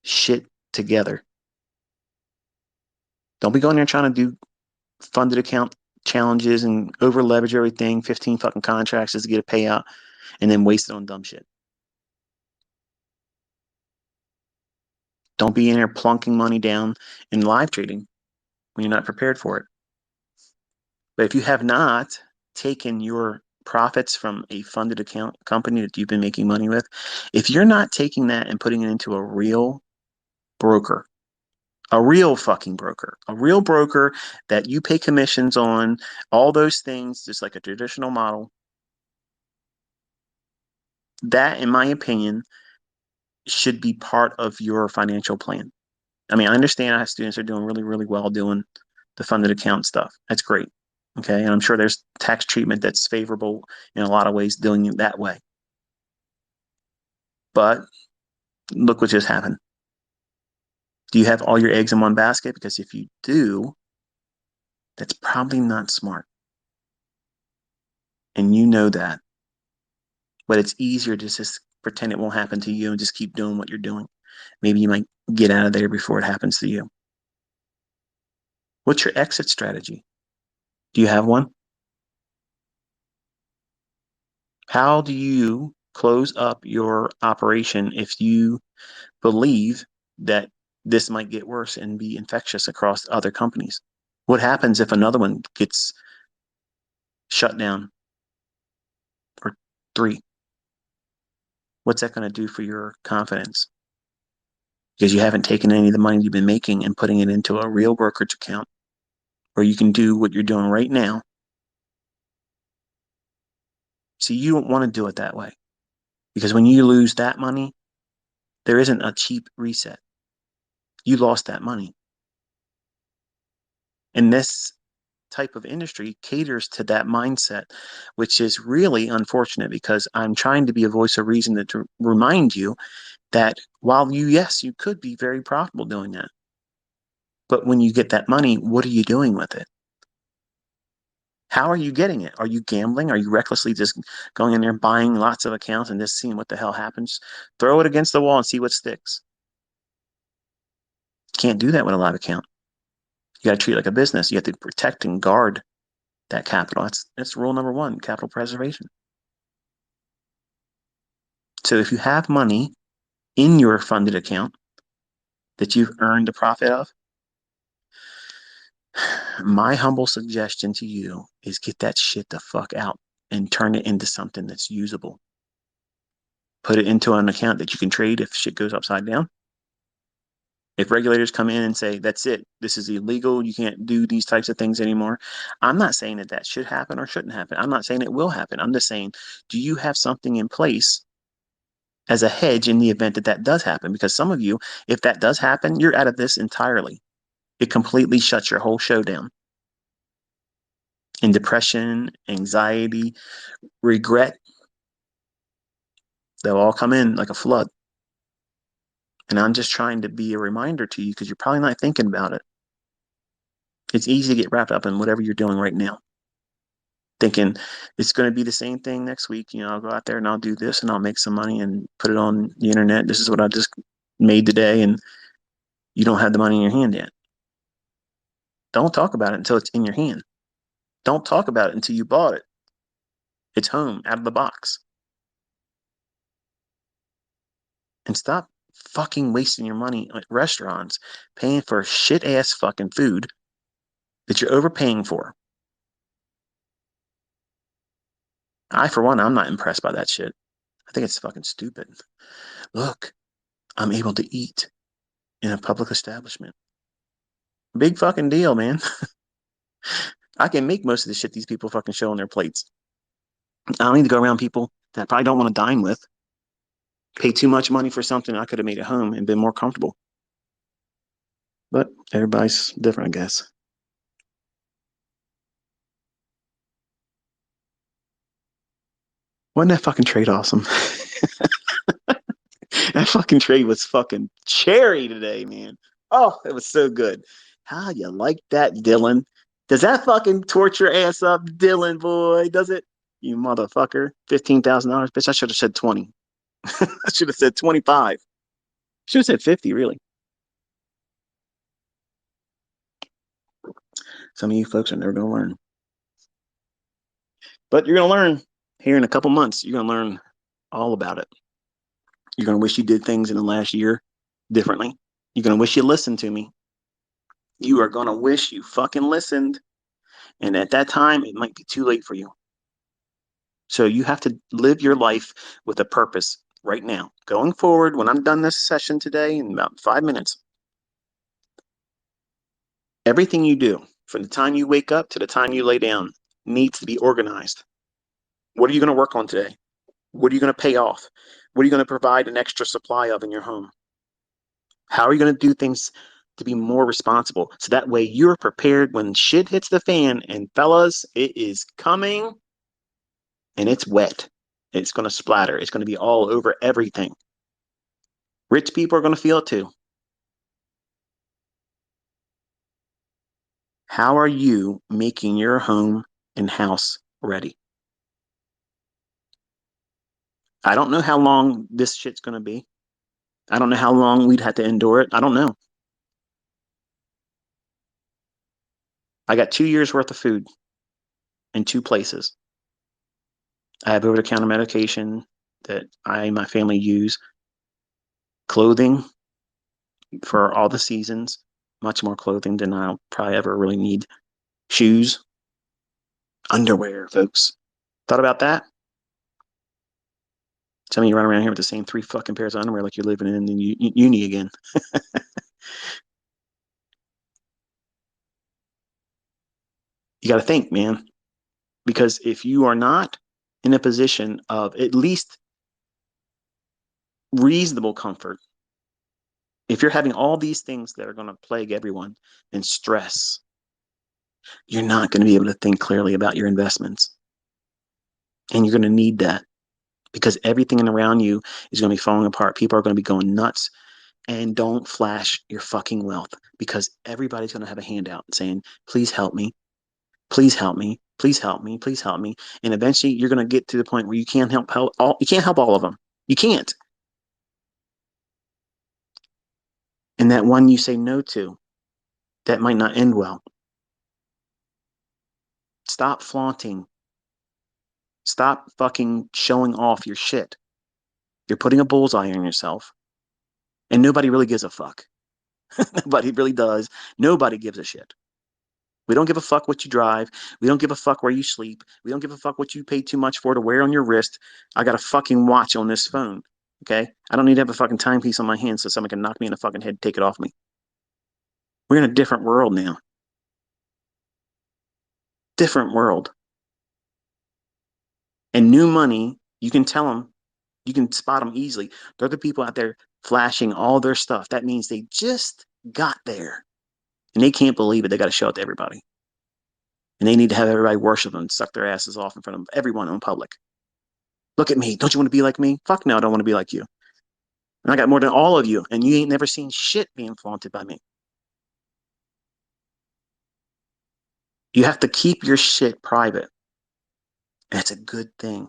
shit together. Don't be going there trying to do funded account challenges and over leverage everything, 15 fucking contracts just to get a payout and then waste it on dumb shit. Don't be in there plunking money down in live trading when you're not prepared for it. But if you have not taken your profits from a funded account company that you've been making money with, if you're not taking that and putting it into a real broker, a real fucking broker, a real broker that you pay commissions on, all those things, just like a traditional model, that, in my opinion, should be part of your financial plan. I mean, I understand I have students that are doing really, really well doing the funded account stuff. That's great. Okay. And I'm sure there's tax treatment that's favorable in a lot of ways doing it that way. But look what just happened. Do you have all your eggs in one basket? Because if you do, that's probably not smart. And you know that. But it's easier to just pretend it won't happen to you and just keep doing what you're doing. Maybe you might get out of there before it happens to you. What's your exit strategy? Do you have one? How do you close up your operation if you believe that this might get worse and be infectious across other companies? What happens if another one gets shut down or 3? What's that going to do for your confidence? Because you haven't taken any of the money you've been making and putting it into a real brokerage account where you can do what you're doing right now. See, you don't want to do it that way because when you lose that money, there isn't a cheap reset. You lost that money. And this type of industry caters to that mindset, which is really unfortunate because I'm trying to be a voice of reason to remind you that while yes, you could be very profitable doing that. But when you get that money, what are you doing with it? How are you getting it? Are you gambling? Are you recklessly just going in there and buying lots of accounts and just seeing what the hell happens? Throw it against the wall and see what sticks. Can't do that with a live account. You got to treat it like a business. You have to protect and guard that capital. That's rule number one, capital preservation. So if you have money in your funded account that you've earned a profit of, my humble suggestion to you is get that shit the fuck out and turn it into something that's usable. Put it into an account that you can trade if shit goes upside down. If regulators come in and say, that's it, this is illegal, you can't do these types of things anymore. I'm not saying that should happen or shouldn't happen. I'm not saying it will happen. I'm just saying, do you have something in place as a hedge in the event that does happen? Because some of you, if that does happen, you're out of this entirely. It completely shuts your whole show down. And depression, anxiety, regret, they'll all come in like a flood. And I'm just trying to be a reminder to you because you're probably not thinking about it. It's easy to get wrapped up in whatever you're doing right now, thinking it's going to be the same thing next week. I'll go out there and I'll do this and I'll make some money and put it on the internet. This is what I just made today. And you don't have the money in your hand yet. Don't talk about it until it's in your hand. Don't talk about it until you bought it. It's home, out of the box. And stop fucking wasting your money at restaurants, paying for shit ass fucking food that you're overpaying for. For one, I'm not impressed by that shit. I think it's fucking stupid. Look, I'm able to eat in a public establishment. Big fucking deal, man. I can make most of the shit these people fucking show on their plates. I don't need to go around people that I probably don't want to dine with, pay too much money for something I could have made at home and been more comfortable. But everybody's different, I guess. Wasn't that fucking trade awesome? That fucking trade was fucking cherry today, man. Oh, it was so good. How you like that, Dylan? Does that fucking torture your ass up, Dylan boy? Does it? You motherfucker. $15,000, bitch. I should have said 20. I should have said 25. Should have said 50, really. Some of you folks are never going to learn. But you're going to learn here in a couple months. You're going to learn all about it. You're going to wish you did things in the last year differently. You're going to wish you listened to me. You are going to wish you fucking listened. And at that time, it might be too late for you. So you have to live your life with a purpose right now. Going forward, when I'm done this session today in about 5 minutes, everything you do from the time you wake up to the time you lay down needs to be organized. What are you going to work on today? What are you going to pay off? What are you going to provide an extra supply of in your home? How are you going to do things to be more responsible? So that way you're prepared when shit hits the fan. And fellas, it is coming and it's wet. It's going to splatter. It's going to be all over everything. Rich people are going to feel it too. How are you making your home and house ready? I don't know how long this shit's going to be. I don't know how long we'd have to endure it. I don't know. I got 2 years worth of food in 2 places. I have over-the-counter medication that I and my family use, clothing for all the seasons, much more clothing than I'll probably ever really need, shoes, underwear, folks. Thought about that? Some of you run around here with the same 3 fucking pairs of underwear like you're living in the uni again. You got to think, man, because if you are not in a position of at least reasonable comfort, if you're having all these things that are going to plague everyone and stress, you're not going to be able to think clearly about your investments. And you're going to need that because everything around you is going to be falling apart. People are going to be going nuts. And don't flash your fucking wealth because everybody's going to have a handout saying, please help me. Please help me. Please help me. Please help me. And eventually you're going to get to the point where you can't help all. You can't help all of them. You can't. And that one you say no to, that might not end well. Stop flaunting. Stop fucking showing off your shit. You're putting a bullseye on yourself, and nobody really gives a fuck. Nobody really does. Nobody gives a shit. We don't give a fuck what you drive. We don't give a fuck where you sleep. We don't give a fuck what you pay too much for to wear on your wrist. I got a fucking watch on this phone. Okay? I don't need to have a fucking timepiece on my hand so someone can knock me in the fucking head and take it off me. We're in a different world now. Different world. And new money, you can tell them, you can spot them easily. They're the people out there flashing all their stuff. That means they just got there. And they can't believe it. They got to show it to everybody. And they need to have everybody worship them and suck their asses off in front of everyone in public. Look at me. Don't you want to be like me? Fuck no, I don't want to be like you. And I got more than all of you, and you ain't never seen shit being flaunted by me. You have to keep your shit private. And it's a good thing.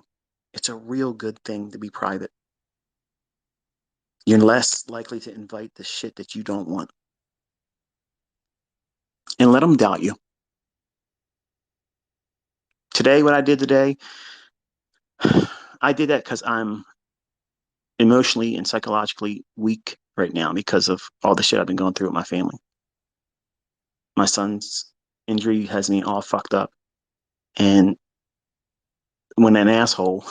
It's a real good thing to be private. You're less likely to invite the shit that you don't want. And let them doubt you. Today, what I did today, I did that because I'm emotionally and psychologically weak right now because of all the shit I've been going through with my family. My son's injury has me all fucked up. And when an asshole,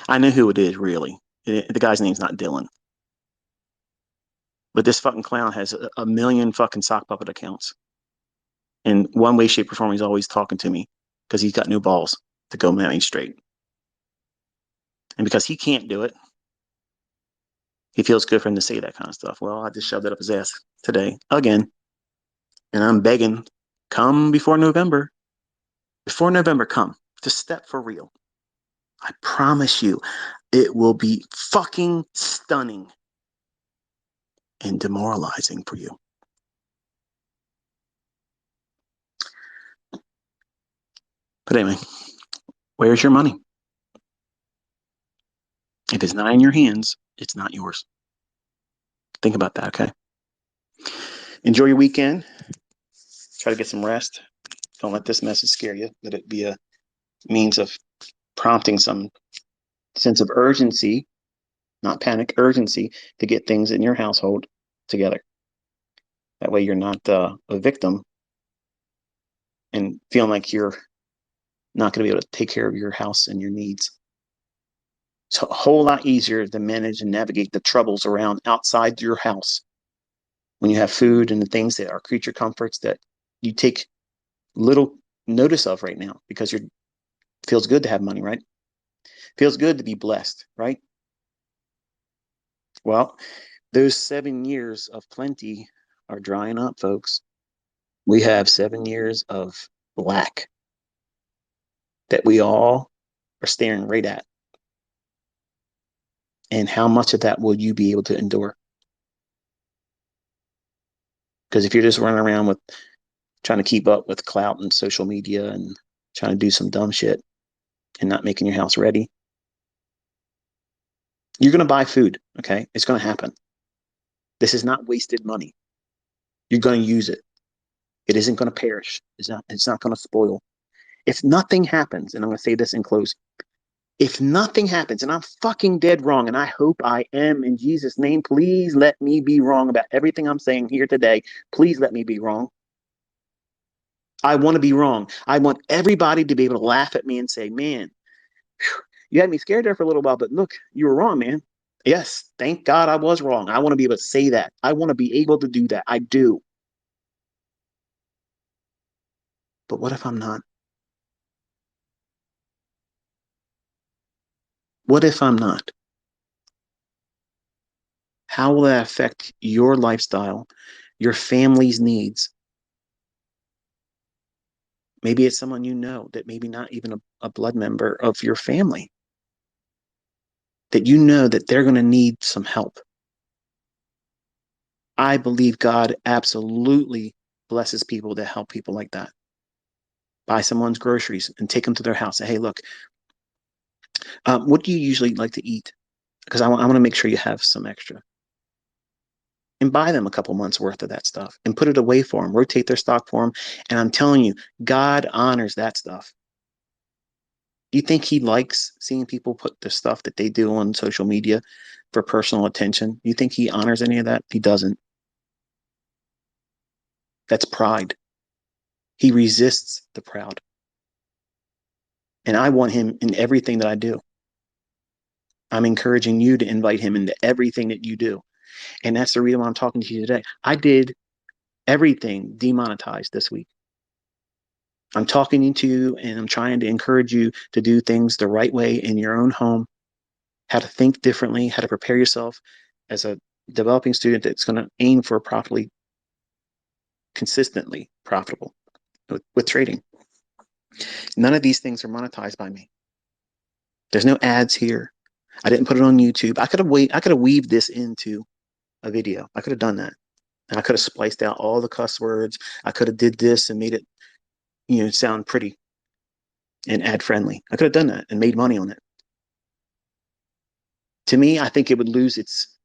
I know who it is, really. The guy's name's not Dylan. But this fucking clown has a million fucking sock puppet accounts. In one way, shape, or form, he's always talking to me because he's got no balls to go at me straight. And because he can't do it, he feels good for him to say that kind of stuff. Well, I just shoved it up his ass today again. And I'm begging, come before November. Before November, come. Just step for real. I promise you, it will be fucking stunning and demoralizing for you. But anyway, where's your money? If it's not in your hands, it's not yours. Think about that, okay? Enjoy your weekend. Try to get some rest. Don't let this message scare you. Let it be a means of prompting some sense of urgency, not panic, urgency to get things in your household together. That way you're not a victim and feeling like you're not going to be able to take care of your house and your needs. It's a whole lot easier to manage and navigate the troubles around outside your house when you have food and the things that are creature comforts that you take little notice of right now because it feels good to have money, right? Feels good to be blessed, right? Well, those 7 years of plenty are drying up, folks. We have 7 years of lack that we all are staring right at. And how much of that will you be able to endure? Because if you're just running around with trying to keep up with clout and social media and trying to do some dumb shit and not making your house ready, you're going to buy food, okay? It's going to happen. This is not wasted money. You're going to use it. It isn't going to perish. It's not going to spoil. If nothing happens, and I'm going to say this in close, if nothing happens, and I'm fucking dead wrong, and I hope I am in Jesus' name, please let me be wrong about everything I'm saying here today. Please let me be wrong. I want to be wrong. I want everybody to be able to laugh at me and say, man, you had me scared there for a little while, but look, you were wrong, man. Yes, thank God I was wrong. I want to be able to say that. I want to be able to do that. I do. But what if I'm not? What if I'm not? How will that affect your lifestyle, your family's needs? Maybe it's someone you know that maybe not even a blood member of your family, that you know that they're going to need some help. I believe God absolutely blesses people to help people like that. Buy someone's groceries and take them to their house. Say, hey, look, what do you usually like to eat? Because I want to make sure you have some extra. and buy them a couple months worth of that stuff and put it away for them, rotate their stock for them. And I'm telling you, God honors that stuff. Do you think he likes seeing people put the stuff that they do on social media for personal attention? Do you think he honors any of that? He doesn't. That's pride. He resists the proud. And I want him in everything that I do. I'm encouraging you to invite him into everything that you do. And that's the reason why I'm talking to you today. I did everything demonetized this week. I'm talking to you and I'm trying to encourage you to do things the right way in your own home, how to think differently, how to prepare yourself as a developing student that's going to aim for properly, consistently profitable with trading. None of these things are monetized by me. There's no ads here. I didn't put it on YouTube. I could have weaved this into a video. I could have done that. And I could have spliced out all the cuss words. I could have did this and made it, sound pretty and ad friendly. I could have done that and made money on it. To me, I think it would lose its,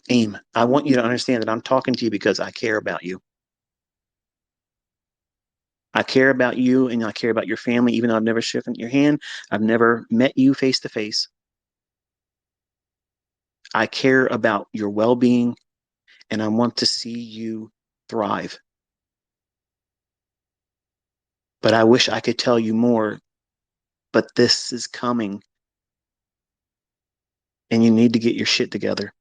aim. I want you to understand that I'm talking to you because I care about you. I care about you and I care about your family, even though I've never shaken your hand. I've never met you face to face. I care about your well-being and I want to see you thrive. But I wish I could tell you more, but this is coming and you need to get your shit together.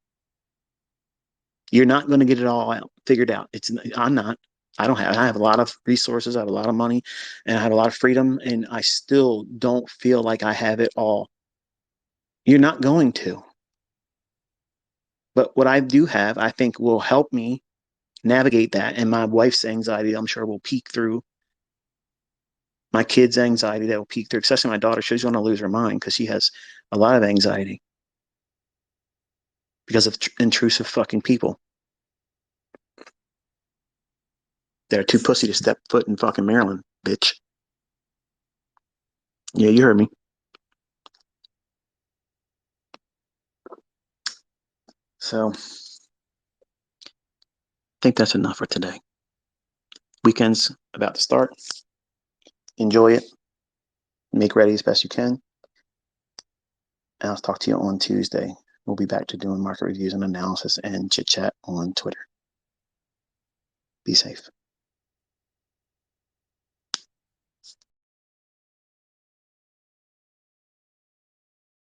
You're not going to get it all out figured out. I'm not. I have a lot of resources, I have a lot of money, and I have a lot of freedom, and I still don't feel like I have it all. You're not going to. But what I do have, I think will help me navigate that. And my wife's anxiety, I'm sure, will peek through. My kids' anxiety that will peek through, especially my daughter. She's going to lose her mind because she has a lot of anxiety because of intrusive fucking people that are too pussy to step foot in fucking Maryland, bitch. Yeah, you heard me. So I think that's enough for today. Weekend's about to start. Enjoy it. Make ready as best you can. And I'll talk to you on Tuesday. We'll be back to doing market reviews and analysis and chit chat on Twitter. Be safe.